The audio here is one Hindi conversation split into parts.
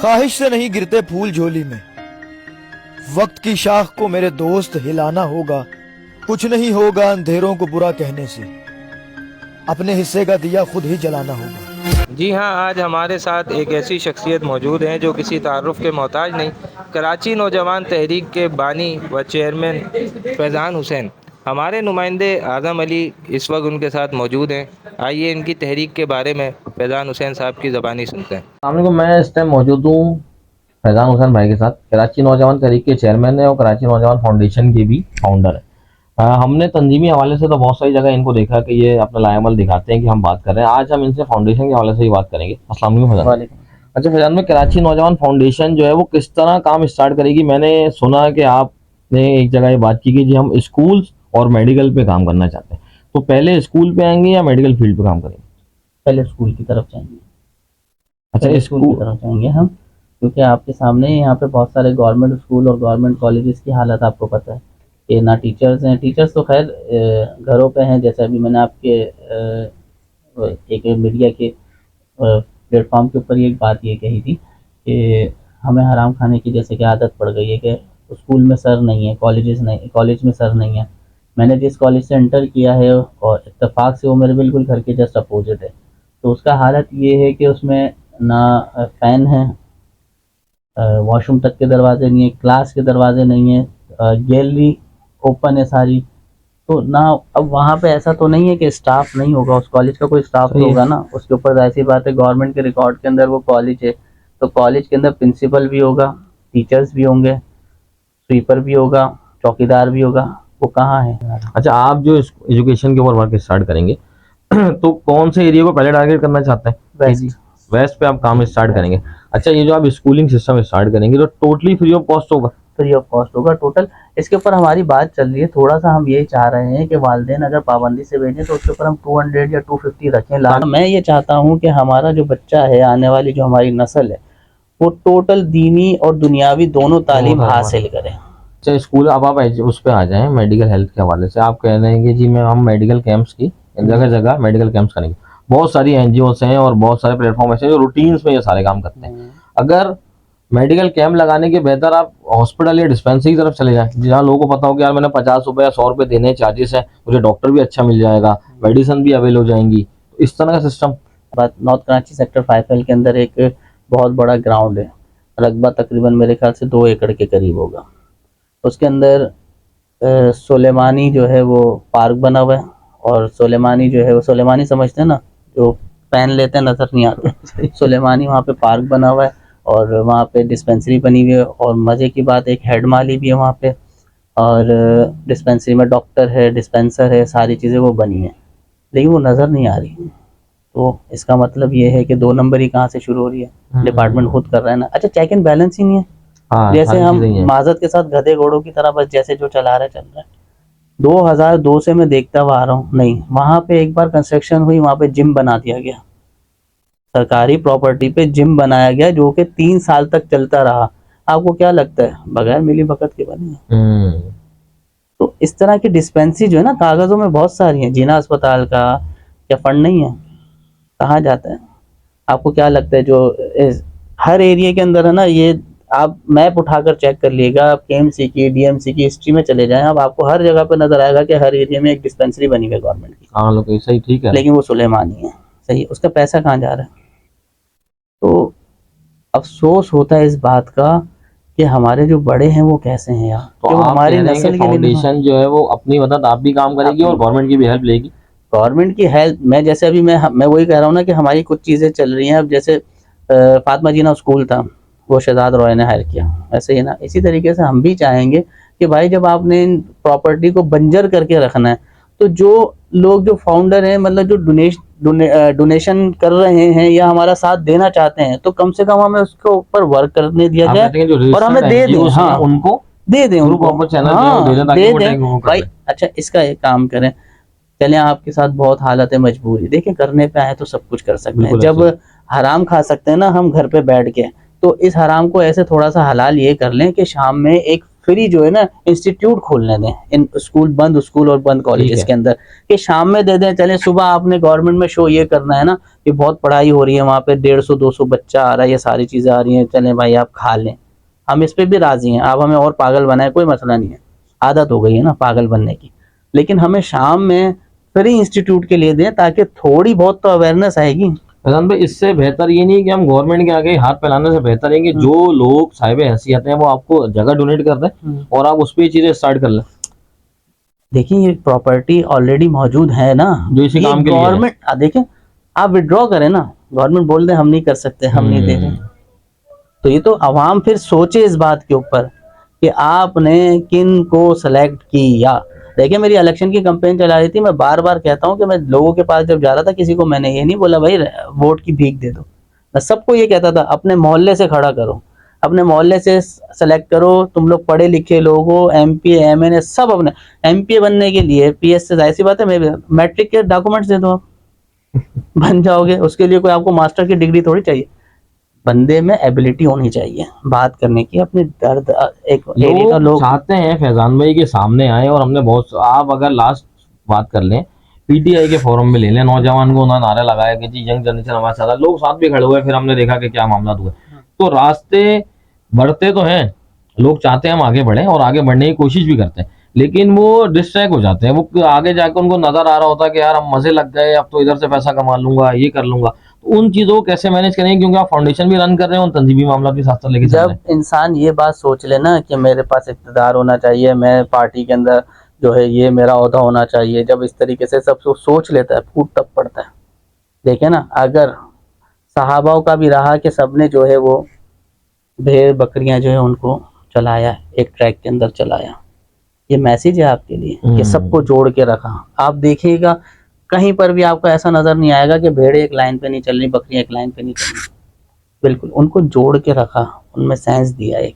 ख्वाहिश से नहीं गिरते फूल झोली में, वक्त की शाख को मेरे दोस्त हिलाना होगा। कुछ नहीं होगा अंधेरों को बुरा कहने से, अपने हिस्से का दिया खुद ही जलाना होगा। जी हाँ, आज हमारे साथ एक ऐसी शख्सियत मौजूद है जो किसी तारुफ के मोहताज नहीं। कराची नौजवान तहरीक के बानी व चेयरमैन फैज़ान हुसैन, हमारे नुमाइंदे आज़म अली इस वक्त उनके साथ मौजूद हैं। आइए इनकी तहरीक के बारे में फैज़ान हुसैन साहब की ज़बानी सुनते हैं। को मैं इस टाइम मौजूद हूँ फैज़ान हुसैन भाई के साथ। कराची नौजवान तहरीक के चेयरमैन है और कराची नौजवान फाउंडेशन के भी फाउंडर है। हमने तंजीमी हवाले से तो बहुत सारी जगह इनको देखा कि ये अपना लाएमल दिखाते हैं कि हम बात कर रहे हैं। आज हम इनसे फाउंडेशन के हवाले से ही बात करेंगे। अस्सलाम वालेकुम फैज़ान। अच्छा फैज़ान में कराची नौजवान फाउंडेशन जो है वो किस तरह काम स्टार्ट करेगी? मैंने सुना कि आपने एक जगह ये बात की कि जी हम स्कूल्स और मेडिकल पे काम करना चाहते हैं, तो पहले स्कूल पे आएंगे या मेडिकल फील्ड पे काम करेंगे? पहले स्कूल की तरफ जाएंगे। अच्छा, स्कूल की तरफ जाएंगे हम, क्योंकि आपके सामने यहाँ पे बहुत सारे गवर्नमेंट स्कूल और गवर्नमेंट कॉलेजेस की हालत आपको पता है कि ना टीचर्स हैं। टीचर्स तो खैर घरों पे हैं, जैसे अभी मैंने आपके एक मीडिया के प्लेटफॉर्म के ऊपर एक बात ये कही थी कि हमें हराम खाने की जैसे कि आदत पड़ गई है कि स्कूल में सर नहीं है, कॉलेज में सर नहीं है। मैंने जिस कॉलेज से इंटर किया है और इत्तेफाक से वो मेरे बिल्कुल घर के जस्ट अपोजिट है, तो उसका हालत ये है कि उसमें ना फ़ैन है, वॉशरूम तक के दरवाजे नहीं है, क्लास के दरवाजे नहीं है, गैलरी ओपन है सारी। तो ना अब वहाँ पे ऐसा तो नहीं है कि स्टाफ नहीं होगा, उस कॉलेज का कोई स्टाफ तो होगा ना। उसके ऊपर ऐसी बात है, गवर्नमेंट के रिकॉर्ड के अंदर वो कॉलेज है, तो कॉलेज के अंदर प्रिंसिपल भी होगा, टीचर्स भी होंगे, स्वीपर भी होगा, चौकीदार भी होगा। वो कहाँ है? अच्छा, आप जो एजुकेशन के ऊपर वर्क स्टार्ट करेंगे तो कौन से एरिया को पहले टारगेट करना चाहते हैं? वेस्ट पे आप काम स्टार्ट करेंगे। अच्छा, ये जो आप स्कूलिंग सिस्टम स्टार्ट करेंगे तो टोटली फ्री ऑफ कॉस्ट होगा? फ्री ऑफ कॉस्ट होगा टोटल। इसके ऊपर हमारी बात चल रही है, थोड़ा सा हम ये चाह रहे हैं कि वालिदैन अगर पाबंदी से भेजें तो उसके ऊपर हम 200 या 250 रखें। मैं ये चाहता हूँ कि हमारा जो बच्चा है, आने वाली जो हमारी नस्ल है, वो टोटल दीनी और दुनियावी दोनों तालीम हासिल करें। अच्छा, स्कूल अब आप उस पर आ जाएं, मेडिकल हेल्थ के हवाले से आप कह रहे हैं कि जी मैं हम मेडिकल कैंप्स की जगह जगह मेडिकल कैंप्स करेंगे। बहुत सारी एनजीओस हैं और बहुत सारे प्लेटफॉर्म ऐसे हैं जो रूटीन्स में ये सारे काम करते हैं। अगर मेडिकल कैंप लगाने के बेहतर आप हॉस्पिटल या डिस्पेंसरी की तरफ चले जाएं, जहाँ लोगों को पता हो कि यार मैंने 50 रुपये या 100 रुपये देने चार्जेस है, मुझे डॉक्टर भी अच्छा मिल जाएगा, मेडिसिन भी अवेल हो जाएंगी। तो इस तरह का सिस्टम। बात नॉर्थ कराची सेक्टर 5L के अंदर एक बहुत बड़ा ग्राउंड है, रकबा तकरीबन मेरे ख्याल से 2 एकड़ के करीब होगा। उसके अंदर सुलेमानी जो है वो पार्क बना हुआ है, और सुलेमानी जो है वो सुलेमानी समझते हैं ना, जो पेन लेते हैं नजर नहीं आते सुलेमानी वहाँ पे पार्क बना हुआ है, और वहाँ पे डिस्पेंसरी बनी हुई है। और मज़े की बात, एक हेड माली भी है वहाँ पे, और डिस्पेंसरी में डॉक्टर है, डिस्पेंसर है, सारी चीज़ें वो बनी हैं, लेकिन वो नज़र नहीं आ रही। तो इसका मतलब ये है कि 2 नंबर ही कहाँ से शुरू हो रही है? डिपार्टमेंट खुद कर रहा है ना। अच्छा, चेक एंड बैलेंस ही नहीं है। हाँ, जैसे हम माजत के साथ गधे घोड़ों की तरह बस जैसे जो चला रहा है चल रहा है। 2002 से मैं देखता हुआ आ रहा हूँ, नहीं वहाँ पे एक बार कंस्ट्रक्शन हुई, वहाँ पे जिम बना दिया गया, सरकारी प्रॉपर्टी पे जिम बनाया गया, जो कि 3 साल तक चलता रहा। आपको क्या लगता है बगैर मिली भगत के बने? तो इस तरह की डिस्पेंसरी जो है ना, कागजों में बहुत सारी हैं। जीना अस्पताल का क्या फंड नहीं है? कहाँ जाता है? आपको क्या लगता है जो हर एरिया के अंदर है ना, ये आप मैप उठाकर चेक कर लीजिएगा, आप KMC की DMC की हिस्ट्री में चले जाएं, अब आपको हर जगह पे नजर आएगा कि हर एरिया में एक डिस्पेंसरी बनी हुई है गवर्नमेंट की। हाँ, लोग सही, ठीक है, लेकिन वो सुलेमानी है। सही, उसका पैसा कहाँ जा रहा है? तो अफसोस होता है इस बात का कि हमारे जो बड़े हैं वो कैसे हैं यार। तो हमारी नस्ल की फाउंडेशन जो है वो अपनी मदद आप भी काम करेगी और गवर्नमेंट की भी हेल्प लेगी। गवर्नमेंट की हेल्प, मैं जैसे अभी मैं वही कह रहा हूँ ना कि हमारी कुछ चीज़ें चल रही हैं। अब जैसे फातिमा जीना स्कूल था, वो शहजाद रॉय ने हायर किया, ऐसे ही ना, इसी तरीके से हम भी चाहेंगे कि भाई जब आपने इन प्रॉपर्टी को बंजर करके रखना है, तो जो लोग जो फाउंडर हैं, मतलब जो डोनेशन कर रहे हैं या हमारा साथ देना चाहते हैं, तो कम से कम हमें उसके ऊपर वर्क करने दिया जाए और हमें दे दें। हाँ, उनको दे दें, उनको दे दें भाई। अच्छा, इसका एक काम करें, चले आपके साथ बहुत हालत है मजबूरी, देखिए करने पे आए तो सब कुछ कर सकते हैं। जब हराम खा सकते हैं ना हम घर पे बैठ के, तो इस हराम को ऐसे थोड़ा सा हलाल ये कर लें कि शाम में एक फ्री जो है ना इंस्टीट्यूट खोलने दें, इन स्कूल और बंद कॉलेजेस के अंदर, कि शाम में दे दें। चले सुबह आपने गवर्नमेंट में शो ये करना है ना कि बहुत पढ़ाई हो रही है वहाँ पे, 150-200 बच्चा आ रहा है, ये सारी चीजें आ रही हैं, चले भाई आप खा लें, हम इस पे भी राजी हैं, आप हमें और पागल बनाए, कोई मसला नहीं है, आदत हो गई है ना पागल बनने की, लेकिन हमें शाम में फ्री इंस्टीट्यूट के लिए दें ताकि थोड़ी बहुत तो अवेयरनेस आएगी। फैजान भाई, इससे बेहतर ये नहीं कि हम गवर्नमेंट के आगे हाथ फैलाने से बेहतर है कि जो लोग साहिब हैसियत हैं वो आपको जगह डोनेट कर दें और आप उस पर ये चीजें स्टार्ट कर लें। देखिए ये प्रॉपर्टी ऑलरेडी मौजूद है ना, जो इसी काम के लिए है। गवर्नमेंट देखें, आप विड्रॉ करें ना, गवर्नमेंट बोल दे हम नहीं कर सकते, हम नहीं दे रहे, तो ये तो अवाम फिर सोचे इस बात के ऊपर कि आपने किन को सेलेक्ट किया। देखिए मेरी इलेक्शन की कैंपेन चला रही थी, मैं बार बार कहता हूँ कि मैं लोगों के पास जब जा रहा था, किसी को मैंने ये नहीं बोला भाई वोट की भीख दे दो, मैं सबको ये कहता था अपने मोहल्ले से खड़ा करो, अपने मोहल्ले से सेलेक्ट करो, तुम लोग पढ़े लिखे लोग हो, एमपी एमएनए सब, अपने एमपी बनने के लिए पीएस से जाहिर सी बात है मैट्रिक के डॉक्यूमेंट्स दे दो आप बन जाओगे, उसके लिए कोई आपको मास्टर की डिग्री थोड़ी चाहिए, बंदे में एबिलिटी होनी चाहिए बात करने की, अपने दर्द एक एरिया का लोग चाहते हैं फैजान भाई के सामने आए। और हमने बहुत, आप अगर लास्ट बात कर लें पीटीआई के फोरम में ले लें, नौजवान को उन्होंने नारा लगाया कि जी यंग जनरेशन हमारे साथ है, लोग साथ भी खड़े हुए, फिर हमने देखा कि क्या मामला हुआ। तो रास्ते बढ़ते तो हैं, लोग चाहते हैं हम आगे बढ़े और आगे बढ़ने की कोशिश भी करते हैं, लेकिन वो डिस्ट्रैक्ट हो जाते हैं, वो आगे जाकर उनको नजर आ रहा होता है कि यार हम मजे लग गए, अब तो इधर से पैसा कमा लूंगा, ये कर लूंगा। तो उन चीजों को कैसे मैनेज करेंगे, क्योंकि आप फाउंडेशन भी रन कर रहे हैं और तंजीमी मामला भी साथ साथ लेके चल रहे जब हैं। इंसान ये बात सोच ले ना कि मेरे पास इक़्तिदार होना चाहिए, मैं पार्टी के अंदर जो है ये मेरा ओहदा होना चाहिए, जब इस तरीके से सब सोच लेता है, फूट तब पड़ता है। देखे ना, अगर सहाबाओं का भी रहा कि सबने जो है वो भेड़ बकरियां जो है उनको चलाया, एक ट्रैक के अंदर चलाया, ये मैसेज है आपके लिए कि सबको जोड़ के रखा। आप देखिएगा कहीं पर भी आपको ऐसा नजर नहीं आएगा कि भेड़े एक लाइन पे नहीं चल रही, बकरियां एक लाइन पे नहीं चल रही, बिल्कुल उनको जोड़ के रखा, उनमें सेंस दिया एक।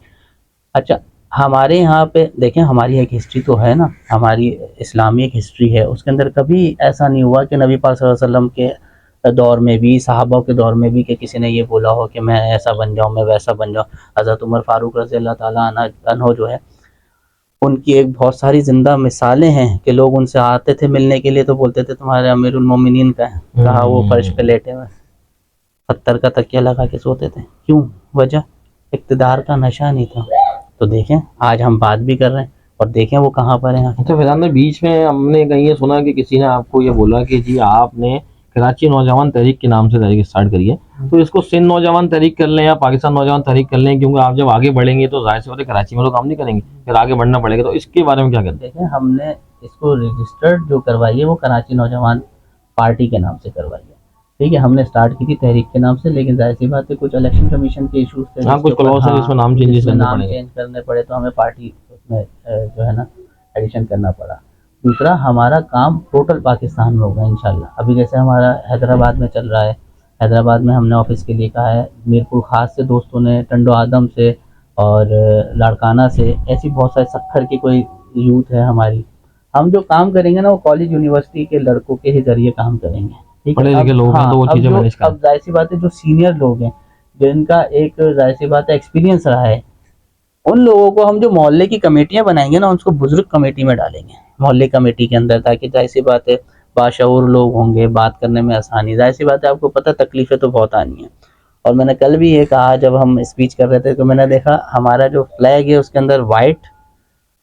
अच्छा, हमारे यहाँ पे देखें, हमारी एक हिस्ट्री तो है ना, हमारी इस्लामी एक हिस्ट्री है, उसके अंदर कभी ऐसा नहीं हुआ कि नबी पाक सल्लल्लाहु अलैहि वसल्लम के दौर में भी, सहाबा के दौर में भी, कि किसी ने ये बोला हो कि मैं ऐसा बन जाऊँ, मैं वैसा बन जाऊँ। हज़रत उमर फारूक रज़ी अल्लाह ताला अन्हो जो है, उनकी एक बहुत सारी जिंदा मिसालें हैं कि लोग उनसे आते थे मिलने के लिए तो बोलते थे तुम्हारे अमीरुल मोमिनीन का है, कहा वो फर्श पे लेटे हुए पत्थर का तकिया लगा के सोते थे, क्यों? वजह इक़्तिदार का नशा नहीं था। तो देखें आज हम बात भी कर रहे हैं और देखें वो कहाँ पर हैं। अच्छा फैजान भाई, बीच में हमने कहीं ये सुना कि किसी ने आपको ये बोला कि जी आपने कराची नौजवान तहरीक के नाम से तहरीक स्टार्ट करी है, तो इसको सिंध नौजवान तहरीक कर लें या पाकिस्तान नौजवान तहरीक कर लें, क्योंकि आप जब आगे बढ़ेंगे तो जाहिर सी बात है कराची में तो काम नहीं करेंगे, फिर आगे बढ़ना पड़ेगा, तो इसके बारे में क्या कहते हैं? देखें, हमने इसको रजिस्टर्ड जो करवाई है वो कराची नौजवान पार्टी के नाम से करवाई है, ठीक है। हमने स्टार्ट की थी तहरीक के नाम से, लेकिन जाहिर सी बात है कुछ इलेक्शन कमीशन के इशूज थे, हाँ, कुछ क्लॉज है जिसमें नाम चेंज करने पड़े, तो हमें पार्टी उसमें जो है ना एडिशन करना पड़ा। दूसरा, हमारा काम टोटल पाकिस्तान में होगा इंशाल्लाह। अभी जैसे हमारा हैदराबाद में चल रहा है, हैदराबाद में हमने ऑफिस के लिए कहा है, मीरपुर खास से दोस्तों ने, टंडो आदम से और लाड़काना से, ऐसी बहुत सारे सखर की कोई यूथ है हमारी। हम जो काम करेंगे ना वो कॉलेज यूनिवर्सिटी के लड़कों के ही जरिए काम करेंगे, ठीक है। अब जाहिर सी बात है जो सीनियर लोग हैं, जिनका एक जाहिर सी बात है एक्सपीरियंस रहा है, उन लोगों को हम जो मोहल्ले की कमेटियां बनाएंगे ना, उसको बुजुर्ग कमेटी में डालेंगे, मोहल्ले कमेटी के अंदर, ताकि जाहिर सी बात है बाशऊर लोग होंगे, बात करने में आसानी। जाहिर सी बात है आपको पता तकलीफें तो बहुत आनी है। और मैंने कल भी ये कहा जब हम स्पीच कर रहे थे, तो मैंने देखा हमारा जो फ्लैग है उसके अंदर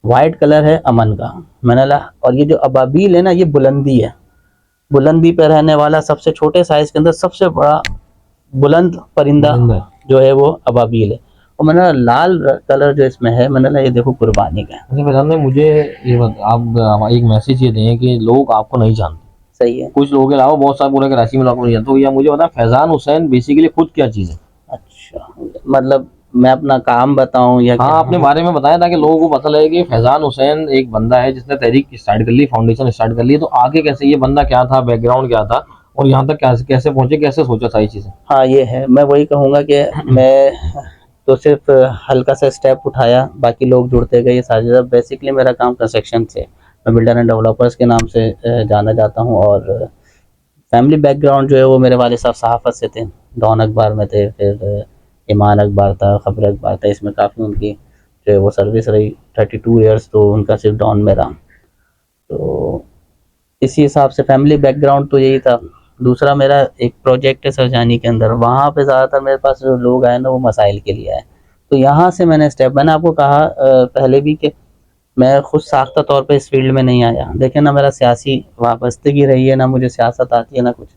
वाइट कलर है अमन का, मैंने कहा, और ये जो अबाबील है ना, ये बुलंदी है, बुलंदी पे रहने वाला सबसे छोटे साइज के अंदर सबसे बड़ा बुलंद परिंदा जो है वो अबाबील है। और मैंने लाल कलर जो इसमें है, मैंने ये देखो कुर्बानी का है। अच्छा फैजान भाई, मुझे ये आप एक मैसेज ये दें कि लोग आपको नहीं जानते, सही है, कुछ लोगों के अलावा बहुत सारे पूरे कराची में लोग नहीं जानते, तो या मुझे बता फैजान हुसैन बेसिकली खुद क्या चीज़ है? अच्छा, मतलब मैं अपना काम बताऊं या हाँ, अपने बारे में बताया ताकि लोगों को पता लगे कि फैजान हुसैन एक बंदा है जिसने तहरीक स्टार्ट कर ली, फाउंडेशन स्टार्ट कर ली, तो आगे कैसे, ये बंदा क्या था, बैकग्राउंड क्या था और यहाँ तक कैसे पहुंचे, कैसे सोचा सारी चीजें? हाँ ये है, मैं वही कहूँगा कि मैं तो सिर्फ हल्का सा स्टेप उठाया, बाकी लोग जुड़ते गए, ये सारी चीज़ें। बेसिकली मेरा काम कंस्ट्रक्शन से, मैं बिल्डर एंड डेवलपर्स के नाम से जाना जाता हूँ। और फैमिली बैकग्राउंड जो है वो मेरे वाले साहब सहाफ़त से थे, डॉन अखबार में थे, फिर ईमान अखबार था, खबर अखबार था, इसमें काफ़ी उनकी जो वो सर्विस रही 32 ईयर्स, तो उनका सिर्फ डॉन में रहा। तो इसी हिसाब से फैमिली बैकग्राउंड तो यही था। दूसरा मेरा एक प्रोजेक्ट है सरजानी के अंदर, वहाँ पे ज़्यादातर मेरे पास जो लोग आए ना वो मसाइल के लिए आए। तो यहाँ से मैंने आपको कहा पहले भी कि मैं खुद साख्ता तौर पे इस फील्ड में नहीं आया। देखें ना, मेरा सियासी वाबस्तगी रही है ना, मुझे सियासत आती है ना कुछ,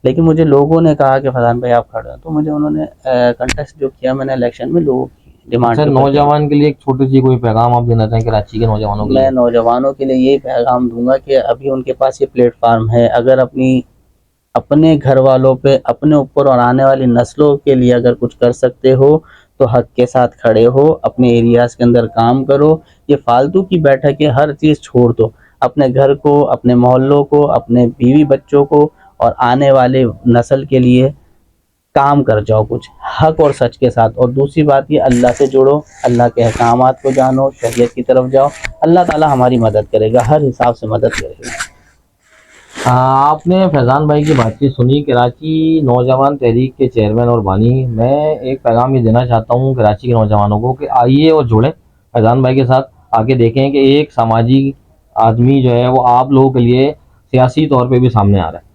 लेकिन मुझे लोगों ने कहा कि फरहान भाई आप खड़े हो, तो मुझे उन्होंने कंटेस्ट जो किया मैंने इलेक्शन में, लोगों की डिमांड सर, नौजवान के लिए एक छोटी सी कोई पैगाम आप देना चाहें कराची के नौजवानों के मैं लिए? नौजवानों के लिए यही पैगाम दूंगा कि अभी उनके पास ये प्लेटफार्म है, अगर अपने घर वालों पे, अपने ऊपर और आने वाली नस्लों के लिए अगर कुछ कर सकते हो तो हक के साथ खड़े हो, अपने एरियाज़ के अंदर काम करो। ये फालतू की बैठक है, हर चीज़ छोड़ दो, अपने घर को, अपने मोहल्लों को, अपने बीवी बच्चों को और आने वाले नस्ल के लिए काम कर जाओ कुछ हक और सच के साथ। और दूसरी बात ये, अल्लाह से जुड़ो, अल्लाह के अहकामात को जानो, शरीयत की तरफ जाओ, अल्लाह ताला हमारी मदद करेगा, हर हिसाब से मदद करेगा। आपने फैज़ान भाई की बातचीत सुनी, कराची नौजवान तहरीक के चेयरमैन और बानी। मैं एक पैगाम ये देना चाहता हूँ कराची के नौजवानों को कि आइए और जुड़ें फैज़ान भाई के साथ, आके देखें कि एक सामाजिक आदमी जो है वो आप लोगों के लिए सियासी तौर पे भी सामने आ रहा है।